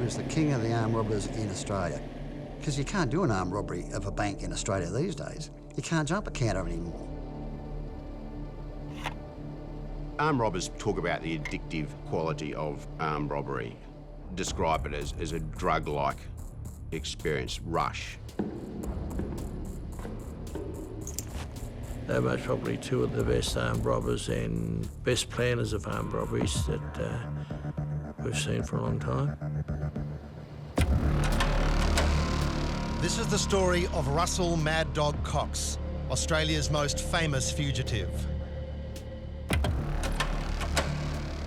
was the king of the armed robbers in Australia. Because you can't do an armed robbery of a bank in Australia these days. You can't jump a counter anymore. Armed robbers talk about the addictive quality of armed robbery, describe it as a drug-like experience, rush. They're most probably two of the best armed robbers and best planners of armed robberies that we've seen for a long time. This is the story of Russell Mad Dog Cox, Australia's most famous fugitive.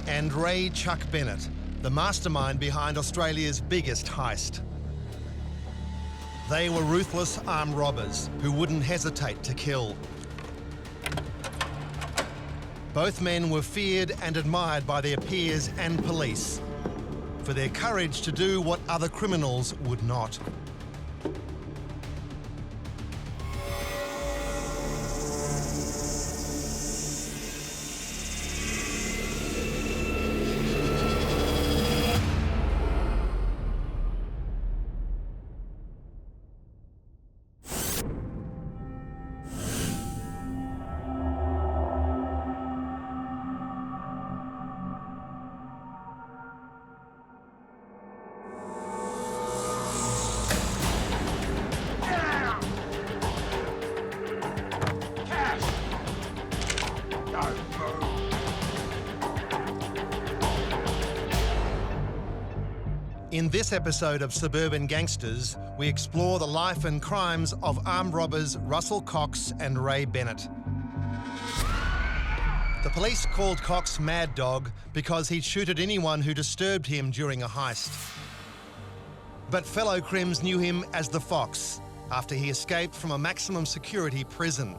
And Ray Chuck Bennett, the mastermind behind Australia's biggest heist. They were ruthless armed robbers who wouldn't hesitate to kill. Both men were feared and admired by their peers and police for their courage to do what other criminals would not. In this episode of Suburban Gangsters, we explore the life and crimes of armed robbers Russell Cox and Ray Bennett. The police called Cox Mad Dog because he'd shoot at anyone who disturbed him during a heist. But fellow crims knew him as the Fox after he escaped from a maximum security prison.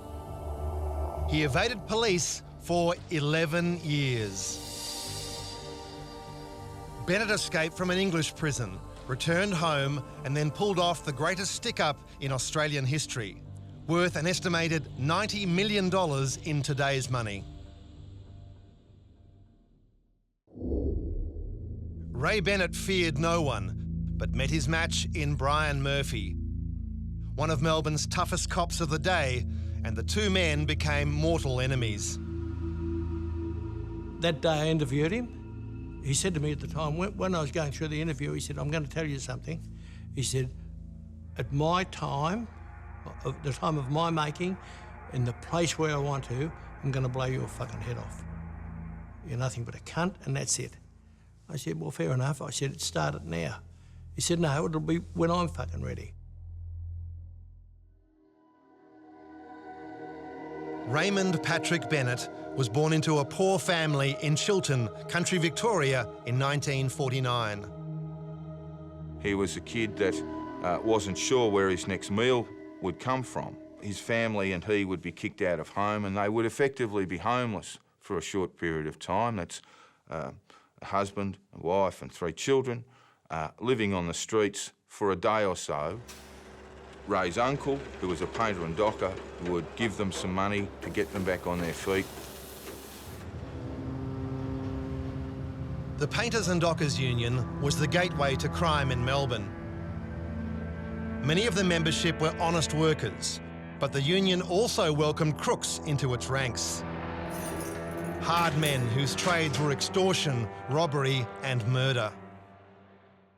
He evaded police for 11 years. Bennett escaped from an English prison, returned home, and then pulled off the greatest stick-up in Australian history, worth an estimated $90 million in today's money. Ray Bennett feared no one, but met his match in Brian Murphy, one of Melbourne's toughest cops of the day, and the two men became mortal enemies. That day I interviewed him. He said to me at the time, when I was going through the interview, he said, "I'm going to tell you something." He said, "At my time, the time of my making, in the place where I want to, I'm going to blow your fucking head off. You're nothing but a cunt, and that's it." I said, "Well, fair enough." I said, "It started now." He said, "No, it'll be when I'm fucking ready." Raymond Patrick Bennett was born into a poor family in Chiltern, country Victoria, in 1949. He was a kid that wasn't sure where his next meal would come from. His family and he would be kicked out of home and they would effectively be homeless for a short period of time. That's a husband, a wife and 3 children living on the streets for a day or so. Ray's uncle, who was a painter and docker, would give them some money to get them back on their feet. The Painters and Dockers Union was the gateway to crime in Melbourne. Many of the membership were honest workers, but the union also welcomed crooks into its ranks. Hard men whose trades were extortion, robbery and murder.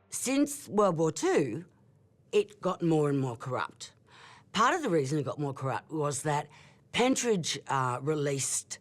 Since World War II, it got more and more corrupt. Part of the reason it got more corrupt was that Pentridge released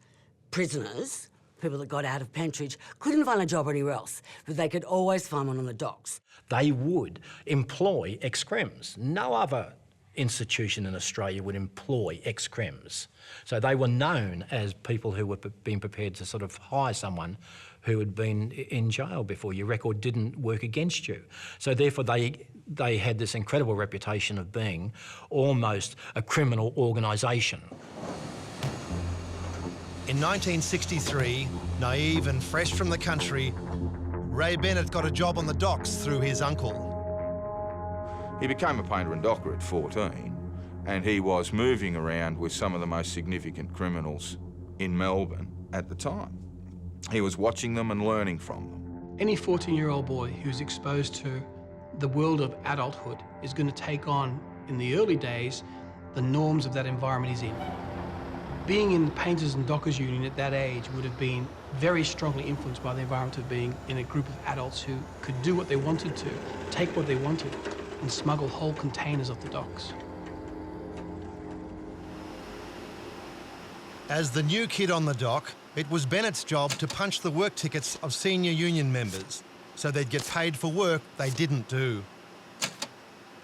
prisoners, people that got out of Pentridge, couldn't find a job anywhere else, but they could always find one on the docks. They would employ ex-crims. No other institution in Australia would employ ex-crims. So they were known as people who were being prepared to sort of hire someone who had been in jail before. Your record didn't work against you. So therefore they had this incredible reputation of being almost a criminal organisation. In 1963, naive and fresh from the country, Ray Bennett got a job on the docks through his uncle. He became a painter and docker at 14 and he was moving around with some of the most significant criminals in Melbourne at the time. He was watching them and learning from them. Any 14-year-old boy who's exposed to the world of adulthood is going to take on, in the early days, the norms of that environment he's in. Being in the Painters and Dockers Union at that age would have been very strongly influenced by the environment of being in a group of adults who could do what they wanted to, take what they wanted, and smuggle whole containers off the docks. As the new kid on the dock, it was Bennett's job to punch the work tickets of senior union members so they'd get paid for work they didn't do.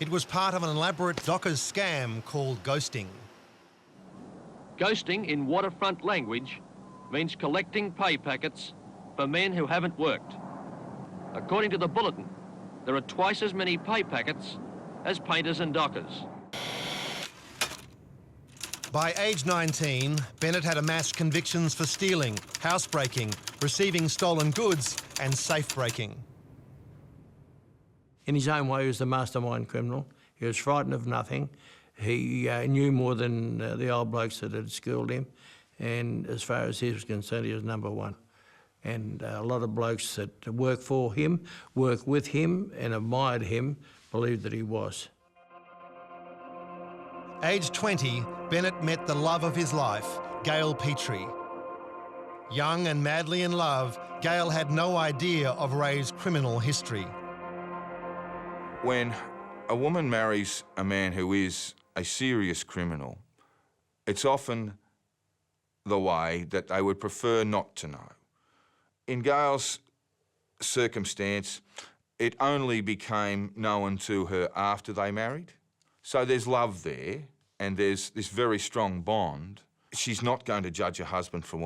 It was part of an elaborate dockers scam called ghosting. Ghosting, in waterfront language, means collecting pay packets for men who haven't worked. According to the bulletin, there are twice as many pay packets as painters and dockers. By age 19, Bennett had amassed convictions for stealing, housebreaking, receiving stolen goods and safe-breaking. In his own way, he was the mastermind criminal. He was frightened of nothing. He knew more than the old blokes that had schooled him. And as far as he was concerned, he was number one. And a lot of blokes that worked for him, worked with him and admired him, believed that he was. Age 20, Bennett met the love of his life, Gail Petrie. Young and madly in love, Gail had no idea of Ray's criminal history. When a woman marries a man who is a serious criminal, it's often the way that they would prefer not to know. In Gail's circumstance, it only became known to her after they married. So there's love there, and there's this very strong bond. She's not going to judge her husband for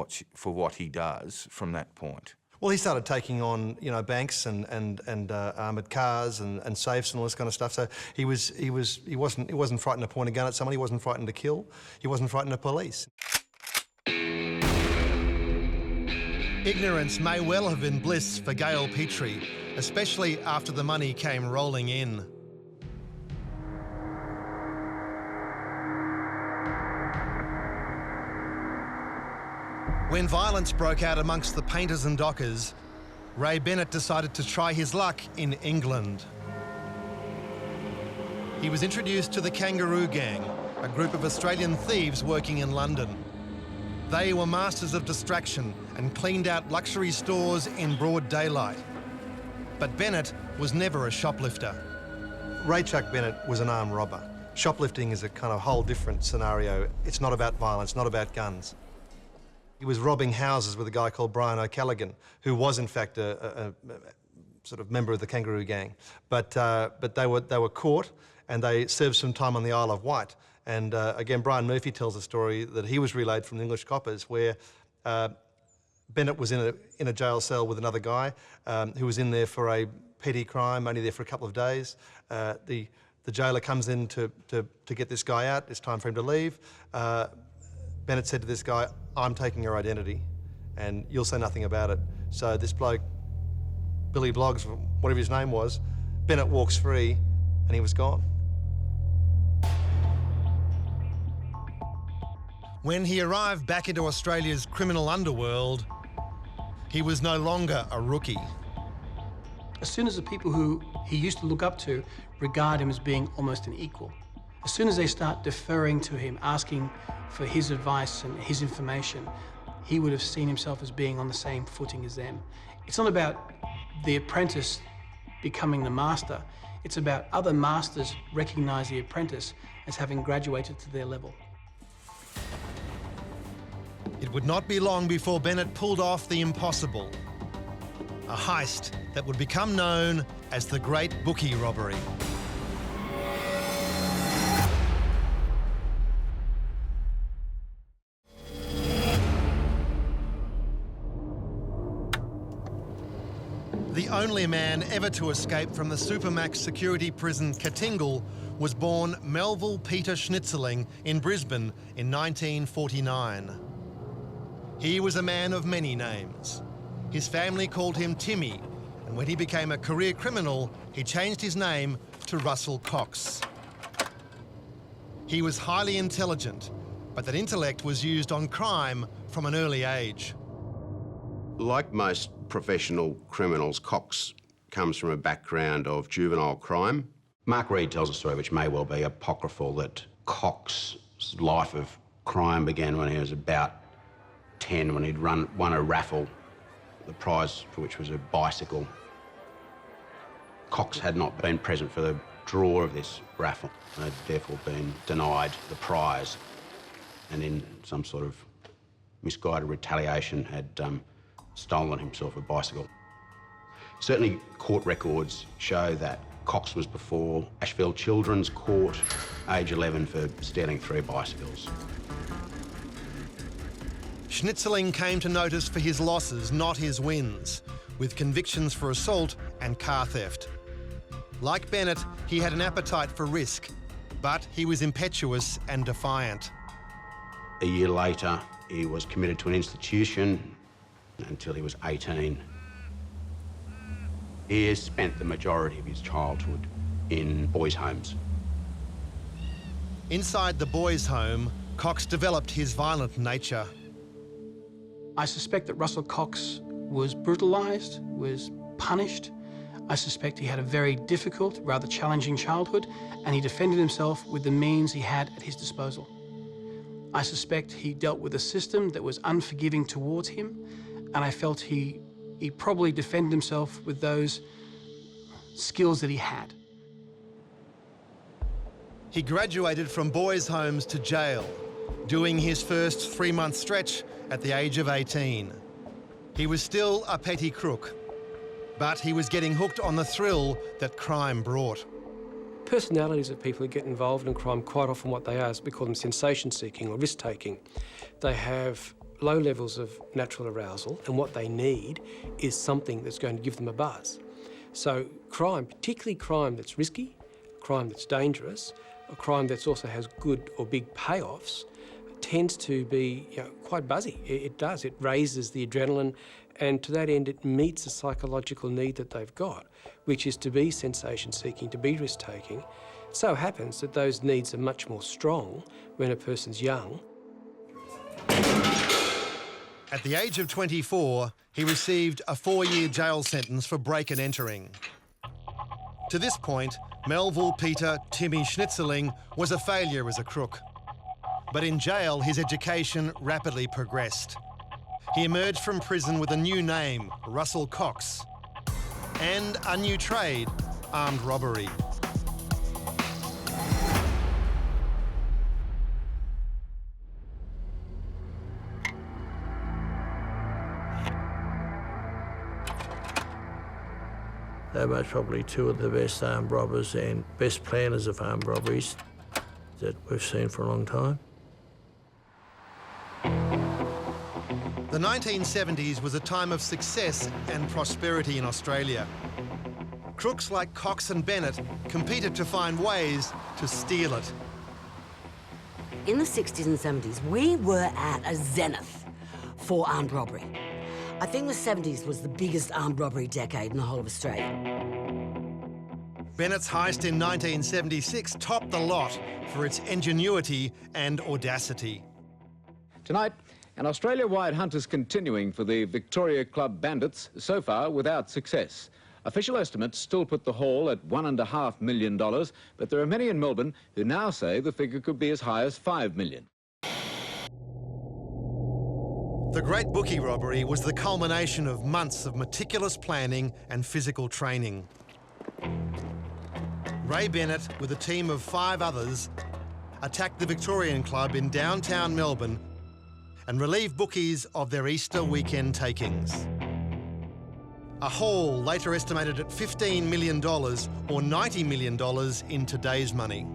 what he does from that point. Well, he started taking on, you know, banks and armoured cars and safes and all this kind of stuff. So he wasn't frightened to point a gun at somebody. He wasn't frightened to kill. He wasn't frightened of police. Ignorance may well have been bliss for Gail Petrie, especially after the money came rolling in. When violence broke out amongst the painters and dockers, Ray Bennett decided to try his luck in England. He was introduced to the Kangaroo Gang, a group of Australian thieves working in London. They were masters of distraction and cleaned out luxury stores in broad daylight. But Bennett was never a shoplifter. Ray Chuck Bennett was an armed robber. Shoplifting is a kind of whole different scenario. It's not about violence, not about guns. He was robbing houses with a guy called Brian O'Callaghan, who was in fact a sort of member of the Kangaroo Gang. But they were caught and they served some time on the Isle of Wight. And again, Brian Murphy tells a story that he was relayed from the English coppers where Bennett was in a jail cell with another guy who was in there for a petty crime, only there for a couple of days. The jailer comes in to get this guy out. It's time for him to leave. Bennett said to this guy, "I'm taking your identity and you'll say nothing about it." So this bloke, Billy Bloggs, whatever his name was, Bennett walks free and he was gone. When he arrived back into Australia's criminal underworld, he was no longer a rookie. As soon as the people who he used to look up to regard him as being almost an equal, as soon as they start deferring to him, asking for his advice and his information, he would have seen himself as being on the same footing as them. It's not about the apprentice becoming the master. It's about other masters recognise the apprentice as having graduated to their level. It would not be long before Bennett pulled off the impossible. A heist that would become known as the Great Bookie Robbery. The only man ever to escape from the Supermax security prison Katingal was born Melville Peter Schnitzerling in Brisbane in 1949. He was a man of many names. His family called him Timmy, and when he became a career criminal, he changed his name to Russell Cox. He was highly intelligent, but that intellect was used on crime from an early age. Like most professional criminals, Cox comes from a background of juvenile crime. Mark Reed tells a story which may well be apocryphal, that Cox's life of crime began when he was about 10, when he'd won a raffle, the prize for which was a bicycle. Cox had not been present for the draw of this raffle and had therefore been denied the prize, and in some sort of misguided retaliation had stolen himself a bicycle. Certainly court records show that Cox was before Ashfield Children's Court, age 11, for stealing 3 bicycles. Schnitzeling came to notice for his losses, not his wins, with convictions for assault and car theft. Like Bennett, he had an appetite for risk, but he was impetuous and defiant. A year later, he was committed to an institution until he was 18. He has spent the majority of his childhood in boys' homes. Inside the boys' home, Cox developed his violent nature. I suspect that Russell Cox was brutalised, was punished. I suspect he had a very difficult, rather challenging childhood, and he defended himself with the means he had at his disposal. I suspect he dealt with a system that was unforgiving towards him, and I felt he probably defended himself with those skills that he had. He graduated from boys' homes to jail, doing his first 3-month stretch at the age of 18. He was still a petty crook, but he was getting hooked on the thrill that crime brought. Personalities of people who get involved in crime, quite often what they are is we call them sensation-seeking or risk-taking. They have low levels of natural arousal, and what they need is something that's going to give them a buzz. So crime, particularly crime that's risky, crime that's dangerous, a crime that also has good or big payoffs, tends to be quite buzzy. It does. It raises the adrenaline, and to that end it meets a psychological need that they've got, which is to be sensation-seeking, to be risk-taking. It so happens that those needs are much more strong when a person's young. At the age of 24, he received a 4-year jail sentence for break and entering. To this point, Melville Peter Timmy Schnitzeling was a failure as a crook. But in jail, his education rapidly progressed. He emerged from prison with a new name, Russell Cox, and a new trade, armed robbery. They're most probably 2 of the best armed robbers and best planners of armed robberies that we've seen for a long time. The 1970s was a time of success and prosperity in Australia. Crooks like Cox and Bennett competed to find ways to steal it. In the 60s and 70s, we were at a zenith for armed robbery. I think the 70s was the biggest armed robbery decade in the whole of Australia. Bennett's heist in 1976 topped the lot for its ingenuity and audacity. Tonight, an Australia-wide hunt is continuing for the Victoria Club bandits, so far without success. Official estimates still put the haul at $1.5 million, but there are many in Melbourne who now say the figure could be as high as $5 million. The Great Bookie robbery was the culmination of months of meticulous planning and physical training. Ray Bennett, with a team of 5 others, attacked the Victorian Club in downtown Melbourne and relieved bookies of their Easter weekend takings. A haul later estimated at $15 million or $90 million in today's money.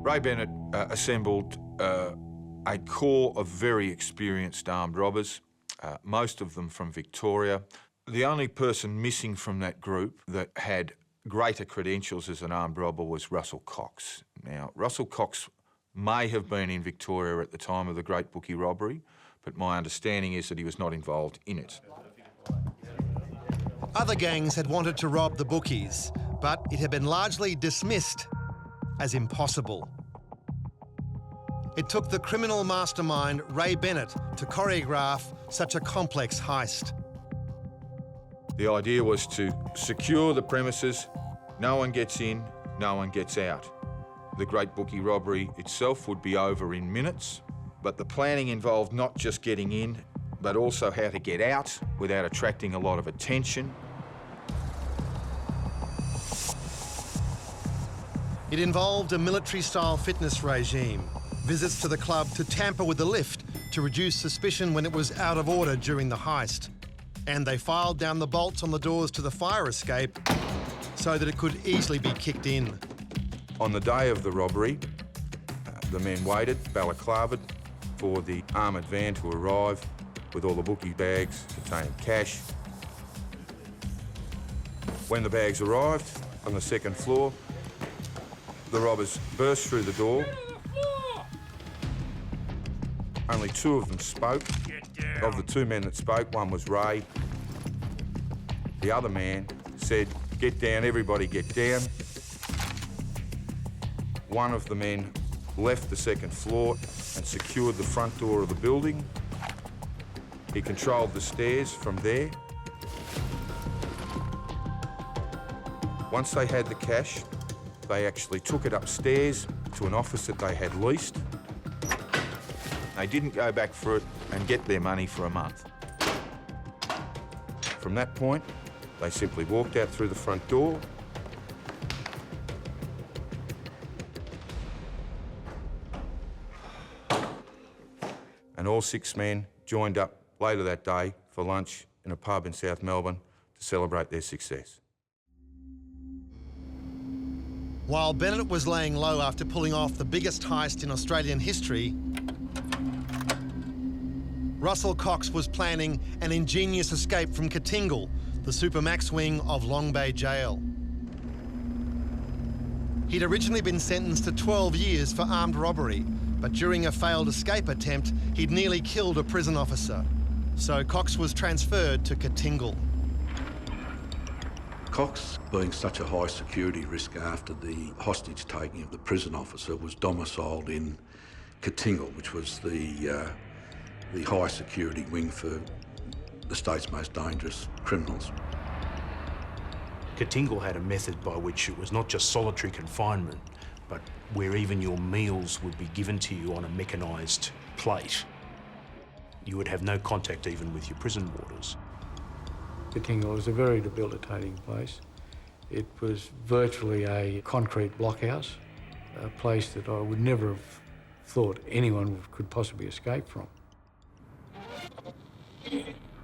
Ray Bennett assembled a core of very experienced armed robbers, most of them from Victoria. The only person missing from that group that had greater credentials as an armed robber was Russell Cox. Now, Russell Cox may have been in Victoria at the time of the Great Bookie robbery, but my understanding is that he was not involved in it. Other gangs had wanted to rob the bookies, but it had been largely dismissed as impossible. It took the criminal mastermind Ray Bennett to choreograph such a complex heist. The idea was to secure the premises. No one gets in, no one gets out. The Great Bookie robbery itself would be over in minutes, but the planning involved not just getting in, but also how to get out without attracting a lot of attention. It involved a military-style fitness regime, visits to the club to tamper with the lift to reduce suspicion when it was out of order during the heist. And they filed down the bolts on the doors to the fire escape so that it could easily be kicked in. On the day of the robbery, the men waited, balaclavaed, for the armoured van to arrive with all the bookie bags containing cash. When the bags arrived on the second floor, the robbers burst through the door. Only two of them spoke. Of the two men that spoke, one was Ray. The other man said, "Get down, everybody get down." One of the men left the second floor and secured the front door of the building. He controlled the stairs from there. Once they had the cash, they actually took it upstairs to an office that they had leased. They didn't go back for it and get their money for a month. From that point, they simply walked out through the front door. And all six men joined up later that day for lunch in a pub in South Melbourne to celebrate their success. While Bennett was laying low after pulling off the biggest heist in Australian history, Russell Cox was planning an ingenious escape from Katingal, the Supermax wing of Long Bay Jail. He'd originally been sentenced to 12 years for armed robbery, but during a failed escape attempt, he'd nearly killed a prison officer. So Cox was transferred to Katingal. Cox, being such a high security risk after the hostage taking of the prison officer, was domiciled in Katingal, which was the high security wing for the state's most dangerous criminals. Katingal had a method by which it was not just solitary confinement, but where even your meals would be given to you on a mechanised plate. You would have no contact even with your prison warders. Katingal was a very debilitating place. It was virtually a concrete blockhouse, a place that I would never have thought anyone could possibly escape from.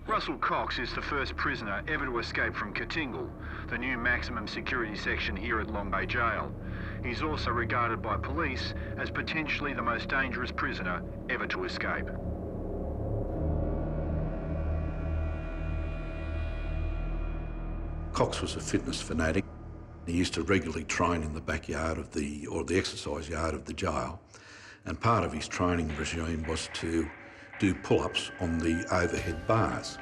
Russell Cox is the first prisoner ever to escape from Katingal, the new maximum security section here at Long Bay Jail. He's also regarded by police as potentially the most dangerous prisoner ever to escape. Cox was a fitness fanatic. He used to regularly train in the backyard of the exercise yard of the jail, and part of his training regime was to do pull-ups on the overhead bars.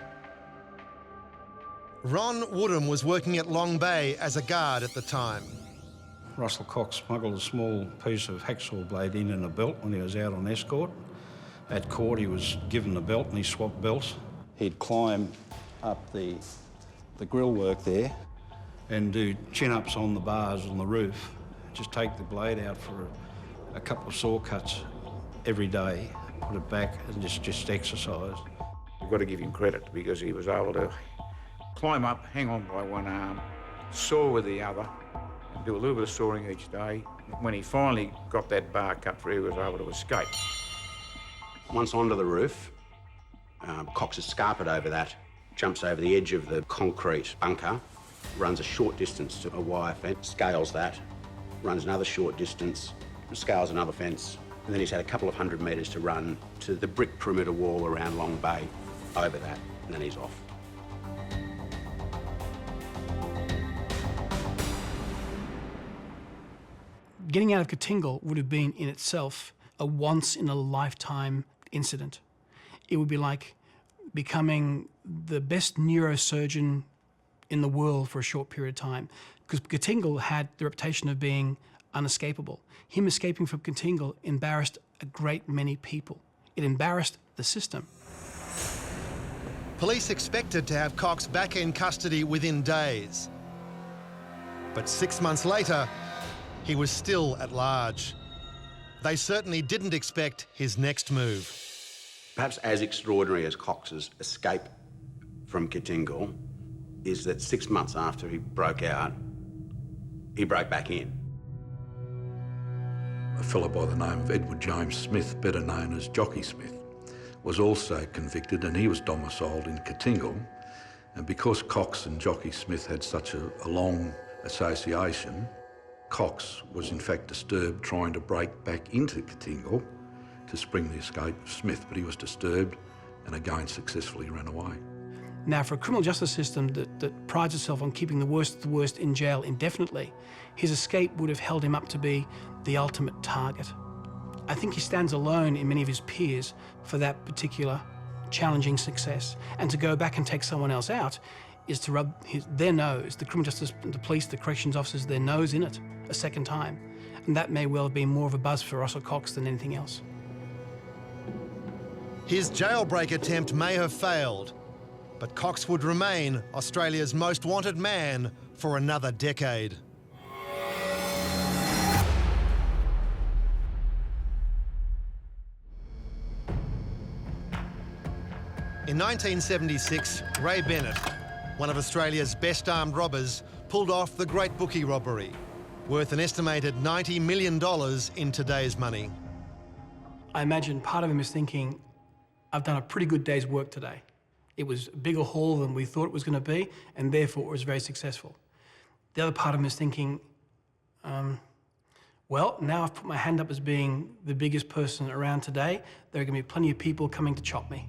Ron Woodham was working at Long Bay as a guard at the time. Russell Cox smuggled a small piece of hacksaw blade in a belt when he was out on escort. At court, he was given the belt and he swapped belts. He'd climb up the grill work there and do chin-ups on the bars on the roof. Just take the blade out for a couple of saw cuts every day, put it back and just exercise. You've got to give him credit because he was able to climb up, hang on by one arm, saw with the other, and do a little bit of sawing each day. When he finally got that bar cut through, he was able to escape. Once onto the roof, Cox is scarpered over that, jumps over the edge of the concrete bunker, runs a short distance to a wire fence, scales that, runs another short distance, scales another fence, and then he's had a couple of 100 metres to run to the brick perimeter wall around Long Bay, over that, and then he's off. Getting out of Katingal would have been in itself a once-in-a-lifetime incident. It would be like becoming the best neurosurgeon in the world for a short period of time, because Katingal had the reputation of being unescapable. Him escaping from Katingal embarrassed a great many people. It embarrassed the system. Police expected to have Cox back in custody within days. But 6 months later, he was still at large. They certainly didn't expect his next move. Perhaps as extraordinary as Cox's escape from Kittingal is that 6 months after he broke out, he broke back in. A fellow by the name of Edward James Smith, better known as Jockey Smith, was also convicted, and he was domiciled in Kittingal. And because Cox and Jockey Smith had such a long association, Cox was in fact disturbed trying to break back into Kittingal to spring the escape of Smith, but he was disturbed and again successfully ran away. Now, for a criminal justice system that prides itself on keeping the worst of the worst in jail indefinitely, his escape would have held him up to be the ultimate target. I think he stands alone in many of his peers for that particular challenging success. And to go back and take someone else out is to rub their nose, the criminal justice, the police, the corrections officers, their nose in it a second time. And that may well have been more of a buzz for Russell Cox than anything else. His jailbreak attempt may have failed, but Cox would remain Australia's most wanted man for another decade. In 1976, Ray Bennett, one of Australia's best armed robbers, pulled off the Great Bookie robbery, worth an estimated $90 million in today's money. I imagine part of him is thinking, I've done a pretty good day's work today. It was a bigger haul than we thought it was going to be, and therefore it was very successful. The other part of him is thinking, well, now I've put my hand up as being the biggest person around today. There are going to be plenty of people coming to chop me.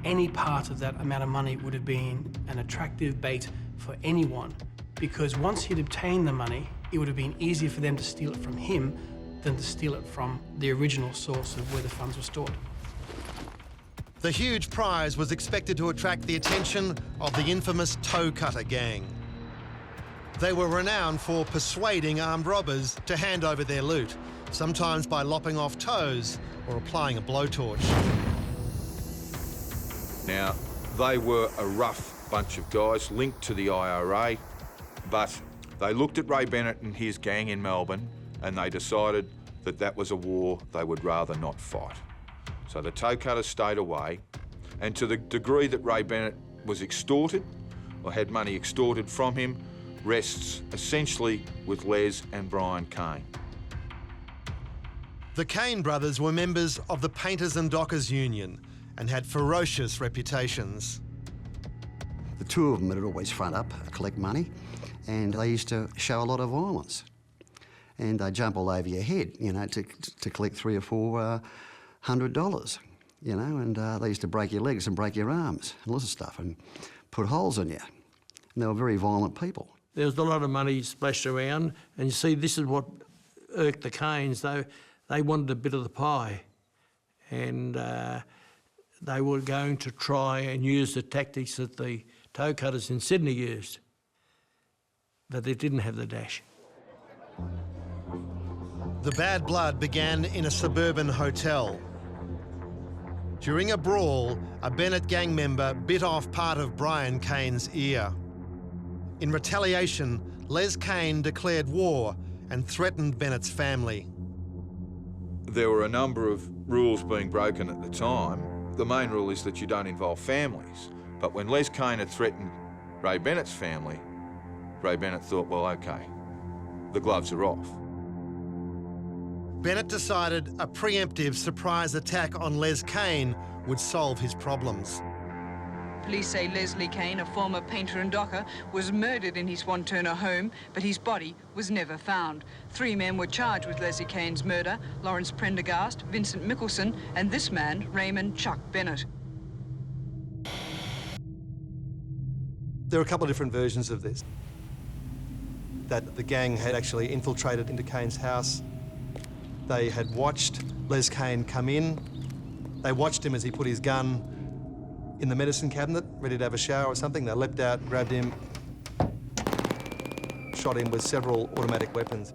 Any part of that amount of money would have been an attractive bait for anyone, because once he'd obtained the money, it would have been easier for them to steal it from him than to steal it from the original source of where the funds were stored. The huge prize was expected to attract the attention of the infamous toe cutter gang. They were renowned for persuading armed robbers to hand over their loot, sometimes by lopping off toes or applying a blowtorch. Now, they were a rough bunch of guys linked to the IRA, but they looked at Ray Bennett and his gang in Melbourne and they decided that that was a war they would rather not fight. So the toe cutters stayed away, and to the degree that Ray Bennett was extorted or had money extorted from him rests essentially with Les and Brian Kane. The Kane brothers were members of the Painters and Dockers Union and had ferocious reputations. The two of them would always front up, collect money, and they used to show a lot of violence. And they'd jump all over your head, you know, to collect $300 or $400, you know, and they used to break your legs and break your arms and lots of stuff and put holes in you. And they were very violent people. There was a lot of money splashed around, and you see, this is what irked the Kanes. They wanted a bit of the pie, and they were going to try and use the tactics that the toe cutters in Sydney used, but they didn't have the dash. The bad blood began in a suburban hotel. During a brawl, a Bennett gang member bit off part of Brian Kane's ear. In retaliation, Les Kane declared war and threatened Bennett's family. There were a number of rules being broken at the time. The main rule is that you don't involve families. But when Les Kane had threatened Ray Bennett's family, Ray Bennett thought, well, OK, the gloves are off. Bennett decided a preemptive surprise attack on Les Kane would solve his problems. Police say Leslie Kane, a former painter and docker, was murdered in his Swan-Turner home, but his body was never found. 3 men were charged with Leslie Kane's murder: Lawrence Prendergast, Vincent Mickelson, and this man, Raymond Chuck Bennett. There are a couple of different versions of this. That the gang had actually infiltrated into Kane's house. They had watched Les Kane come in. They watched him as he put his gun in the medicine cabinet, ready to have a shower or something. They leapt out, grabbed him, shot him with several automatic weapons.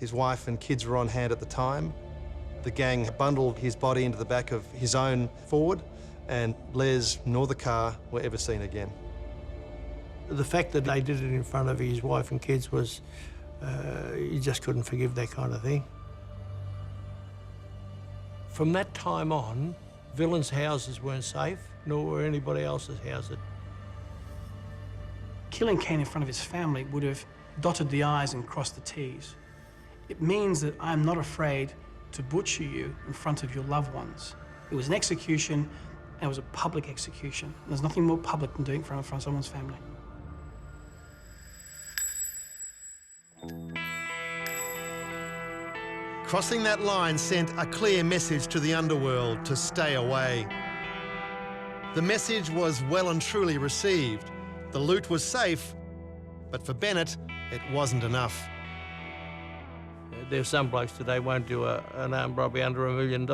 His wife and kids were on hand at the time. The gang bundled his body into the back of his own Ford, and Les nor the car were ever seen again. The fact that they did it in front of his wife and kids was, you just couldn't forgive that kind of thing. From that time on, villains' houses weren't safe, nor were anybody else's houses. Killing Kane in front of his family would have dotted the I's and crossed the T's. It means that I'm not afraid to butcher you in front of your loved ones. It was an execution, and it was a public execution. There's nothing more public than doing it in front of someone's family. Crossing that line sent a clear message to the underworld to stay away. The message was well and truly received. The loot was safe, but for Bennett, it wasn't enough. There's some blokes today won't do an armed robbery under $1 million.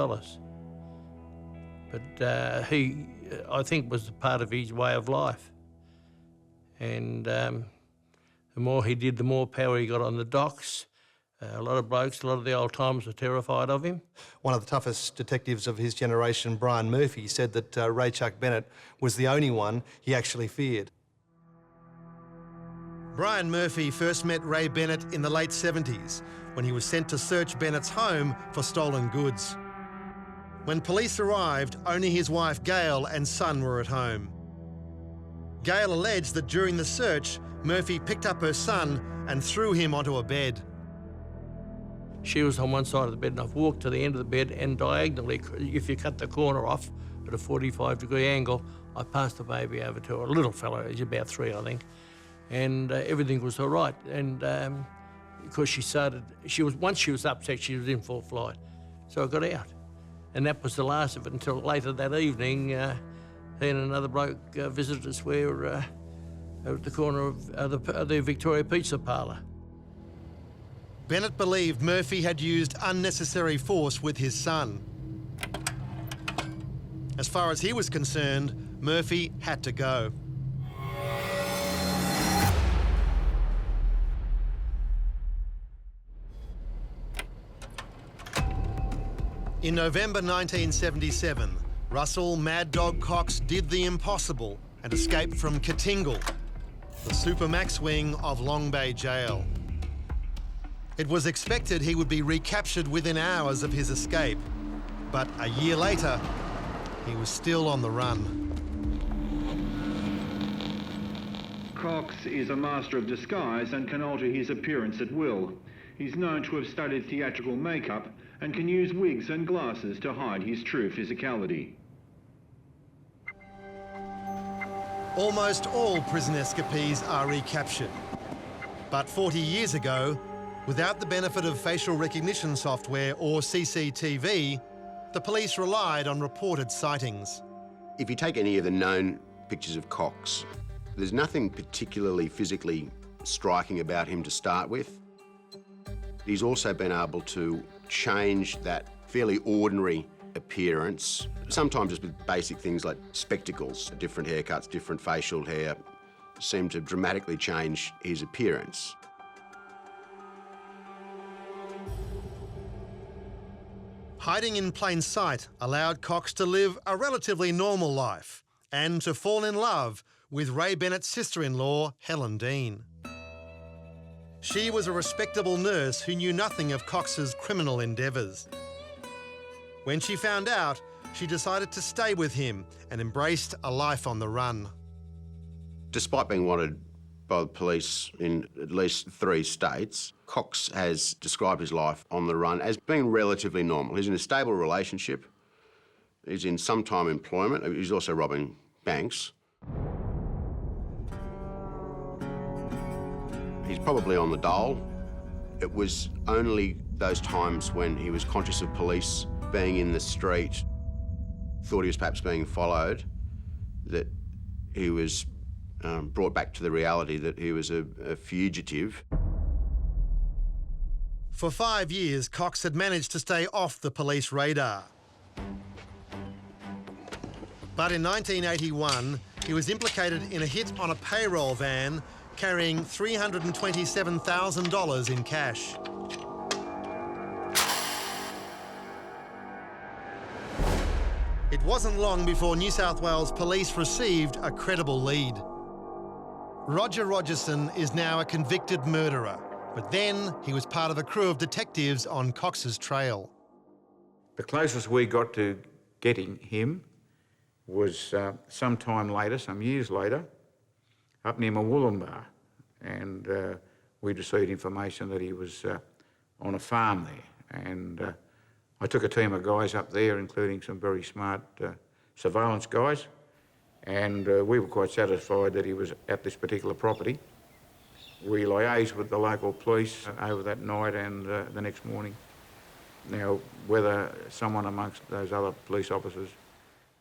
But he, I think, was part of his way of life. And the more he did, the more power he got on the docks. A lot of blokes, a lot of the old timers were terrified of him. One of the toughest detectives of his generation, Brian Murphy, said that Ray Chuck Bennett was the only one he actually feared. Brian Murphy first met Ray Bennett in the late 70s when he was sent to search Bennett's home for stolen goods. When police arrived, only his wife Gail and son were at home. Gail alleged that during the search, Murphy picked up her son and threw him onto a bed. She was on one side of the bed and I've walked to the end of the bed and diagonally, if you cut the corner off at a 45-degree angle, I passed the baby over to her, a little fellow, he's about 3, I think. And everything was all right. And because once she was upset, she was in full flight. So I got out. And that was the last of it until later that evening, he and another bloke visited us where, at the corner of the Victoria Pizza Parlour. Bennett believed Murphy had used unnecessary force with his son. As far as he was concerned, Murphy had to go. In November 1977, Russell Mad Dog Cox did the impossible and escaped from Katingal, the Supermax wing of Long Bay Jail. It was expected he would be recaptured within hours of his escape, but a year later, he was still on the run. Cox is a master of disguise and can alter his appearance at will. He's known to have studied theatrical makeup and can use wigs and glasses to hide his true physicality. Almost all prison escapees are recaptured. But 40 years ago, without the benefit of facial recognition software or CCTV, the police relied on reported sightings. If you take any of the known pictures of Cox, there's nothing particularly physically striking about him to start with. He's also been able to change that fairly ordinary appearance, sometimes just with basic things like spectacles, different haircuts, different facial hair, seem to dramatically change his appearance. Hiding in plain sight allowed Cox to live a relatively normal life and to fall in love with Ray Bennett's sister-in-law, Helen Dean. She was a respectable nurse who knew nothing of Cox's criminal endeavours. When she found out, she decided to stay with him and embraced a life on the run. Despite being wanted by the police in at least 3 states, Cox has described his life on the run as being relatively normal. He's in a stable relationship, he's in some-time employment, he's also robbing banks. He's probably on the dole. It was only those times when he was conscious of police being in the street, thought he was perhaps being followed, that he was brought back to the reality that he was a fugitive. For 5 years, Cox had managed to stay off the police radar. But in 1981, he was implicated in a hit on a payroll van carrying $327,000 in cash. It wasn't long before New South Wales police received a credible lead. Roger Rogerson is now a convicted murderer, but then he was part of a crew of detectives on Cox's trail. The closest we got to getting him was some time later, some years later, up near Mawulumbar, and we'd received information that he was on a farm there. And I took a team of guys up there, including some very smart surveillance guys, and we were quite satisfied that he was at this particular property. We liaised with the local police over that night and the next morning. Now, whether someone amongst those other police officers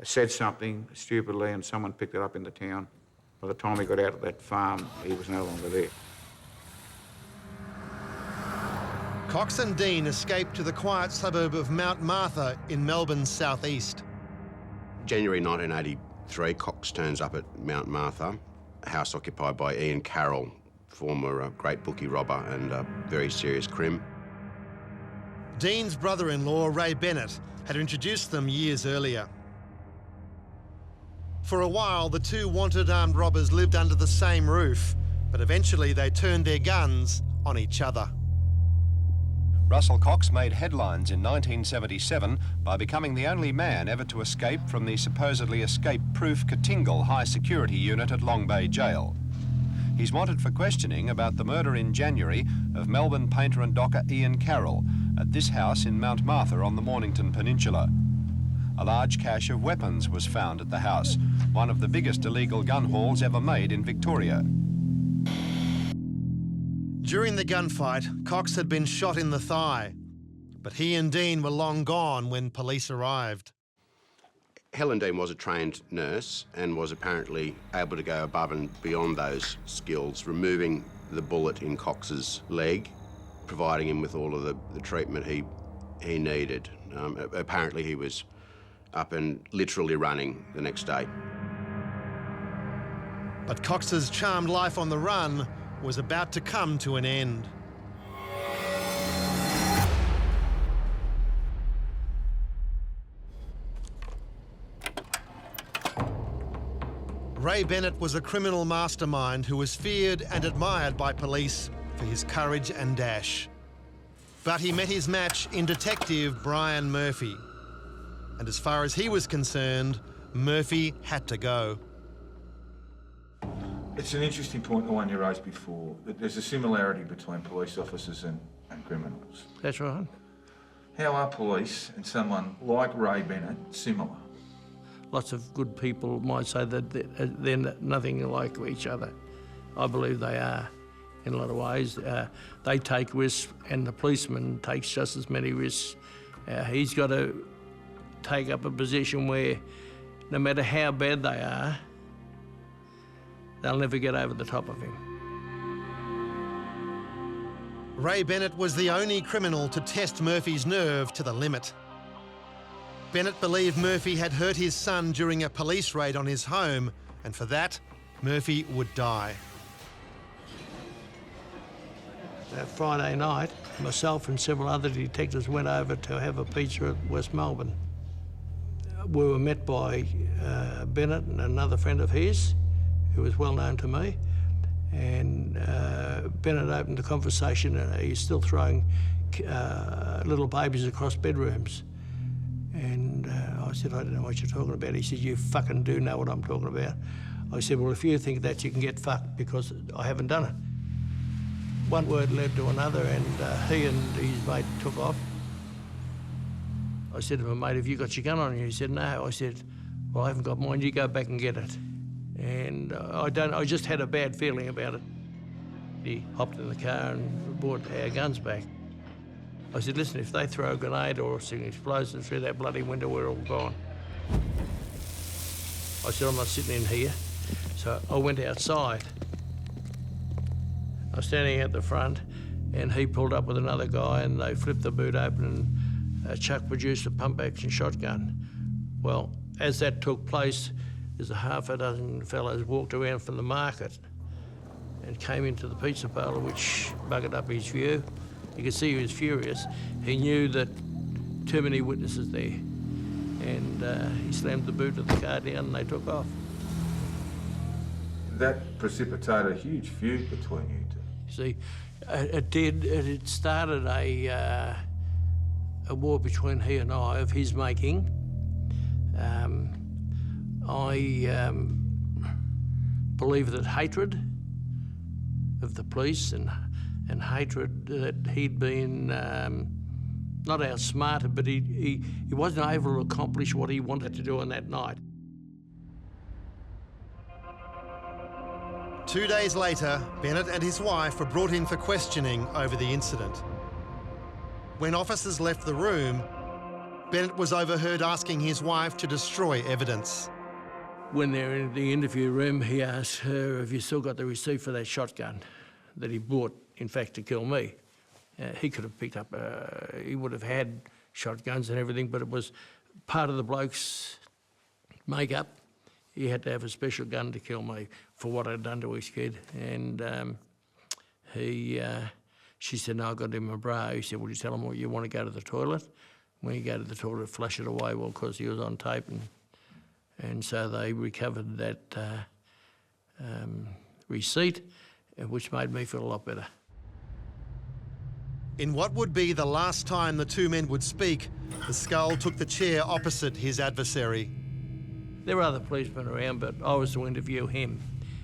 said something stupidly and someone picked it up in the town, by the time he got out of that farm, he was no longer there. Cox and Dean escaped to the quiet suburb of Mount Martha in Melbourne's southeast. January 1983, Cox turns up at Mount Martha, a house occupied by Ian Carroll, former great bookie robber and very serious crim. Dean's brother-in-law, Ray Bennett, had introduced them years earlier. For a while, the two wanted armed robbers lived under the same roof, but eventually they turned their guns on each other. Russell Cox made headlines in 1977 by becoming the only man ever to escape from the supposedly escape-proof Katingal High Security Unit at Long Bay Jail. He's wanted for questioning about the murder in January of Melbourne painter and docker Ian Carroll at this house in Mount Martha on the Mornington Peninsula. A large cache of weapons was found at the house, one of the biggest illegal gun hauls ever made in Victoria. During the gunfight, Cox had been shot in the thigh, but he and Dean were long gone when police arrived. Helen Dean was a trained nurse and was apparently able to go above and beyond those skills, removing the bullet in Cox's leg, providing him with all of the treatment he needed. Apparently he was up and literally running the next day. But Cox's charmed life on the run was about to come to an end. Ray Bennett was a criminal mastermind who was feared and admired by police for his courage and dash. But he met his match in Detective Brian Murphy. And as far as he was concerned, Murphy had to go. It's an interesting point, the one you raised before, that there's a similarity between police officers and criminals. That's right. How are police and someone like Ray Bennett similar? Lots of good people might say that they're nothing like each other. I believe they are in a lot of ways. They take risks and the policeman takes just as many risks. He's got to take up a position where no matter how bad they are, they'll never get over the top of him. Ray Bennett was the only criminal to test Murphy's nerve to the limit. Bennett believed Murphy had hurt his son during a police raid on his home, and for that, Murphy would die. That Friday night, myself and several other detectives went over to have a pizza at West Melbourne. We were met by Bennett and another friend of his, who was well known to me, and Bennett opened the conversation. He's still throwing little babies across bedrooms. And I said, I don't know what you're talking about. He said, you fucking do know what I'm talking about. I said, well, if you think that, you can get fucked because I haven't done it. One word led to another, and he and his mate took off. I said to my mate, have you got your gun on you? He said, no. I said, well, I haven't got mine. You go back and get it. And I just had a bad feeling about it. He hopped in the car and brought our guns back. I said, listen, if they throw a grenade or some explosive through that bloody window, we're all gone. I said, I'm not sitting in here. So I went outside. I was standing at the front, and he pulled up with another guy, and they flipped the boot open, and Chuck produced a pump-action shotgun. Well, as that took place, there's a half a dozen fellows walked around from the market and came into the pizza parlour, which buggered up his view. You could see he was furious. He knew that too many witnesses there. and he slammed the boot of the car down and they took off. That precipitated a huge feud between you two. See, it did. It started a war between he and I of his making. I believe that hatred of the police and hatred that he'd been not outsmarted, but he wasn't able to accomplish what he wanted to do on that night. 2 days later, Bennett and his wife were brought in for questioning over the incident. When officers left the room, Bennett was overheard asking his wife to destroy evidence. When they're in the interview room, he asked her, have you still got the receipt for that shotgun that he bought, in fact, to kill me? He could have picked up, he would have had shotguns and everything, but it was part of the bloke's makeup. He had to have a special gun to kill me for what I'd done to his kid. And she said, no, I got him a bra. He said, well, you tell him what you want to go to the toilet. When you go to the toilet, flush it away, well, because he was on tape. And so they recovered that receipt, which made me feel a lot better. In what would be the last time the two men would speak, the Skull took the chair opposite his adversary. There were other policemen around, but I was to interview him.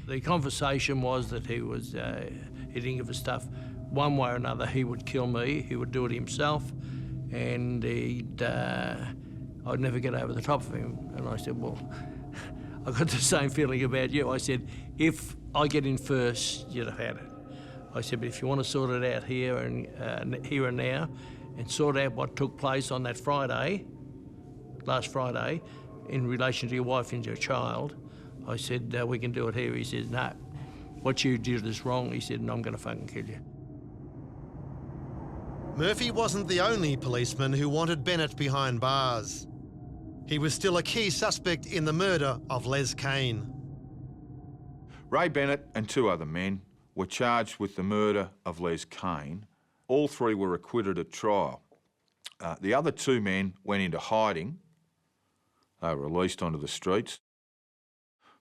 The conversation was that he was, he didn't give a stuff. One way or another, he would kill me, he would do it himself, and I'd never get over the top of him. And I said, well, I got the same feeling about you. I said, if I get in first, you'd have had it. I said, but if you want to sort it out here and now, and sort out what took place on that Friday, last Friday, in relation to your wife and your child, I said, we can do it here. He says, no, what you did is wrong. He said, and I'm going to fucking kill you. Murphy wasn't the only policeman who wanted Bennett behind bars. He was still a key suspect in the murder of Les Kane. Ray Bennett and two other men were charged with the murder of Les Kane. All three were acquitted at trial. The other two men went into hiding. They were released onto the streets.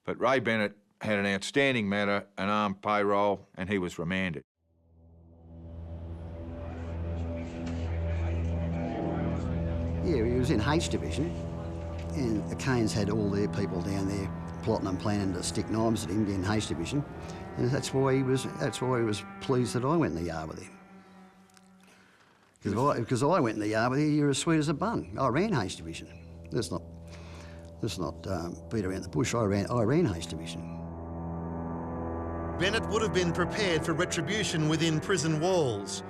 But Ray Bennett had an outstanding matter, an armed payroll, and he was remanded. Yeah, he was in Heist Division, and the Canes had all their people down there plotting and planning to stick knives at him in Heist Division, and that's why he was pleased that I went in the yard with him. Because I went in the yard with you, you're as sweet as a bun. I ran Heist Division. Let's not beat around the bush. I ran Heist Division. Bennett would have been prepared for retribution within prison walls,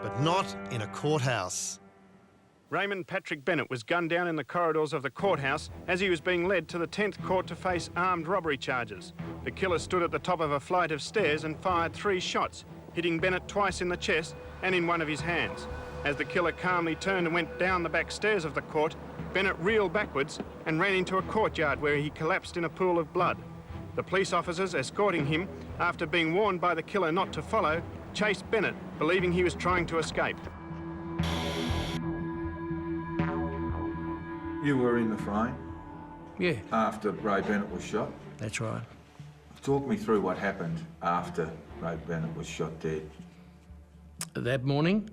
but not in a courthouse. Raymond Patrick Bennett was gunned down in the corridors of the courthouse as he was being led to the 10th court to face armed robbery charges. The killer stood at the top of a flight of stairs and fired 3 shots, hitting Bennett twice in the chest and in one of his hands. As the killer calmly turned and went down the back stairs of the court, Bennett reeled backwards and ran into a courtyard where he collapsed in a pool of blood. The police officers escorting him, after being warned by the killer not to follow, chased Bennett, believing he was trying to escape. You were in the frame? Yeah. After Ray Bennett was shot? That's right. Talk me through what happened after Ray Bennett was shot dead. That morning,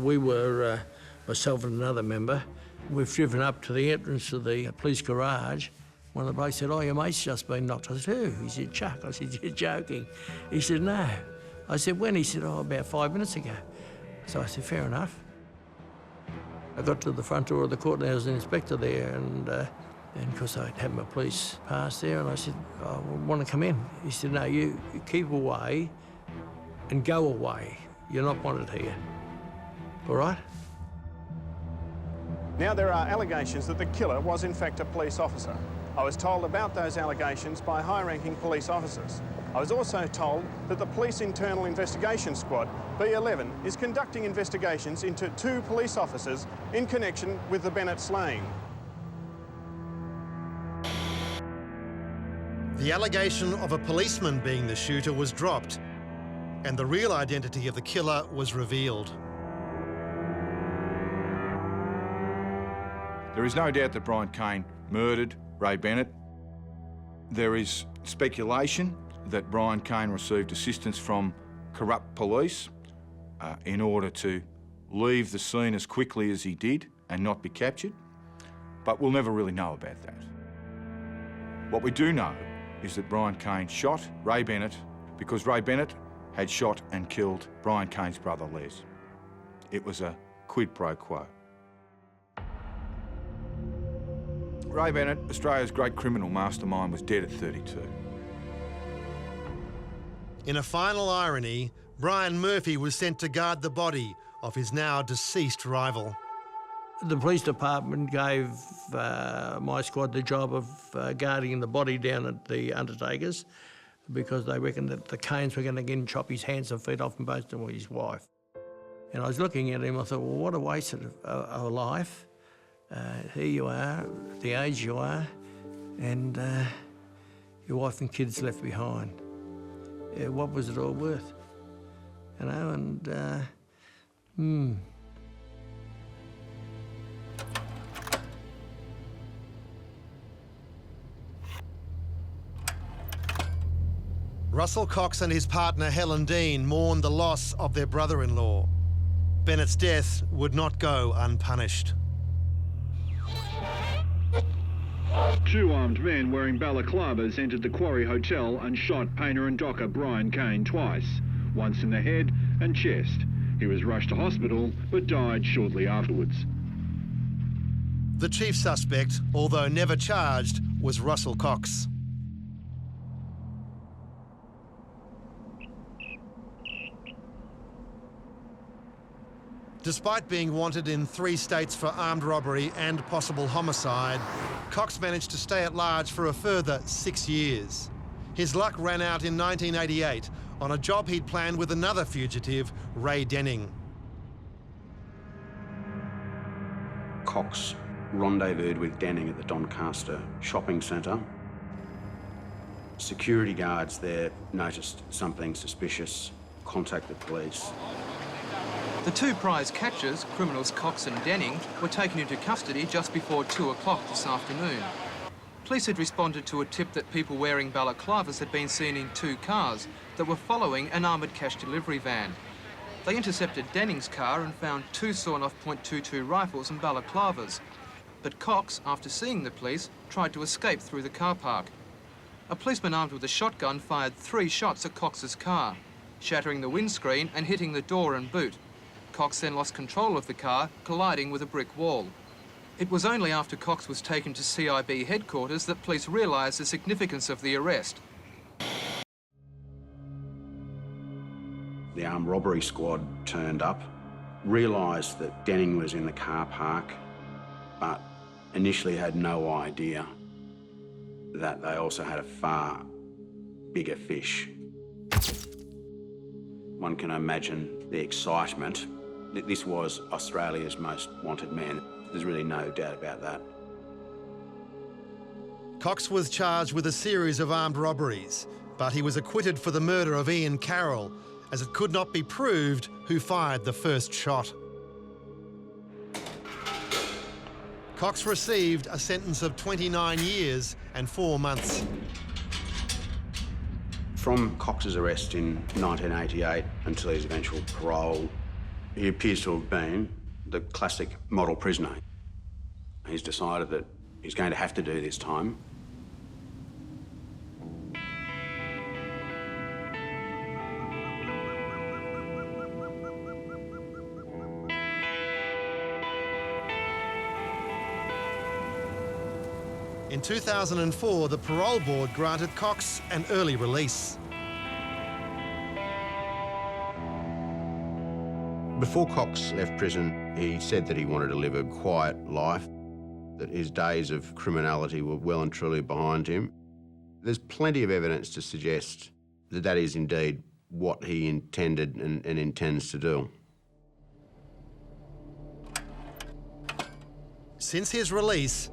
we were, myself and another member, we've driven up to the entrance of the police garage. One of the blokes said, oh, your mate's just been knocked. I said, who? He said, Chuck. I said, you're joking. He said, no. I said, when? He said, oh, about 5 minutes ago. So I said, fair enough. I got to the front door of the court and there was an inspector there, and because I'd had my police pass there, and I said, I want to come in. He said, no, you keep away and go away. You're not wanted here. All right? Now there are allegations that the killer was in fact a police officer. I was told about those allegations by high-ranking police officers. I was also told that the Police Internal Investigation Squad, B11, is conducting investigations into 2 police officers in connection with the Bennett slaying. The allegation of a policeman being the shooter was dropped, and the real identity of the killer was revealed. There is no doubt that Brian Kane murdered Ray Bennett. There is speculation that Brian Kane received assistance from corrupt police in order to leave the scene as quickly as he did and not be captured, but we'll never really know about that. What we do know is that Brian Kane shot Ray Bennett because Ray Bennett had shot and killed Brian Kane's brother Les. It was a quid pro quo. Ray Bennett, Australia's great criminal mastermind, was dead at 32. In a final irony, Brian Murphy was sent to guard the body of his now deceased rival. The police department gave my squad the job of guarding the body down at the Undertaker's because they reckoned that the Canes were going to get and chop his hands and feet off and both him with his wife. And I was looking at him, I thought, well, what a waste of a life. Here you are, the age you are, and your wife and kids left behind. What was it all worth? You know, and Russell Cox and his partner Helen Dean mourned the loss of their brother-in-law. Bennett's death would not go unpunished. Two armed men wearing balaclavas entered the Quarry Hotel and shot painter and docker Brian Kane twice, once in the head and chest. He was rushed to hospital but died shortly afterwards. The chief suspect, although never charged, was Russell Cox. Despite being wanted in 3 states for armed robbery and possible homicide, Cox managed to stay at large for a further 6 years. His luck ran out in 1988 on a job he'd planned with another fugitive, Ray Denning. Cox rendezvoused with Denning at the Doncaster shopping centre. Security guards there noticed something suspicious, contacted police. The 2 prize catchers, criminals Cox and Denning, were taken into custody just before 2 o'clock this afternoon. Police had responded to a tip that people wearing balaclavas had been seen in 2 cars that were following an armoured cash delivery van. They intercepted Denning's car and found 2 sawn-off .22 rifles and balaclavas. But Cox, after seeing the police, tried to escape through the car park. A policeman armed with a shotgun fired 3 shots at Cox's car, shattering the windscreen and hitting the door and boot. Cox then lost control of the car, colliding with a brick wall. It was only after Cox was taken to CIB headquarters that police realised the significance of the arrest. The armed robbery squad turned up, realised that Denning was in the car park, but initially had no idea that they also had a far bigger fish. One can imagine the excitement. This was Australia's most wanted man. There's really no doubt about that. Cox was charged with a series of armed robberies, but he was acquitted for the murder of Ian Carroll, as it could not be proved who fired the first shot. Cox received a sentence of 29 years and 4 months. From Cox's arrest in 1988 until his eventual parole, he appears to have been the classic model prisoner. He's decided that he's going to have to do this time. In 2004, the parole board granted Cox an early release. Before Cox left prison, he said that he wanted to live a quiet life, that his days of criminality were well and truly behind him. There's plenty of evidence to suggest that that is indeed what he intended and intends to do. Since his release,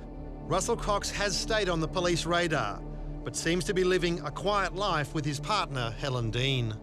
Russell Cox has stayed on the police radar, but seems to be living a quiet life with his partner, Helen Dean.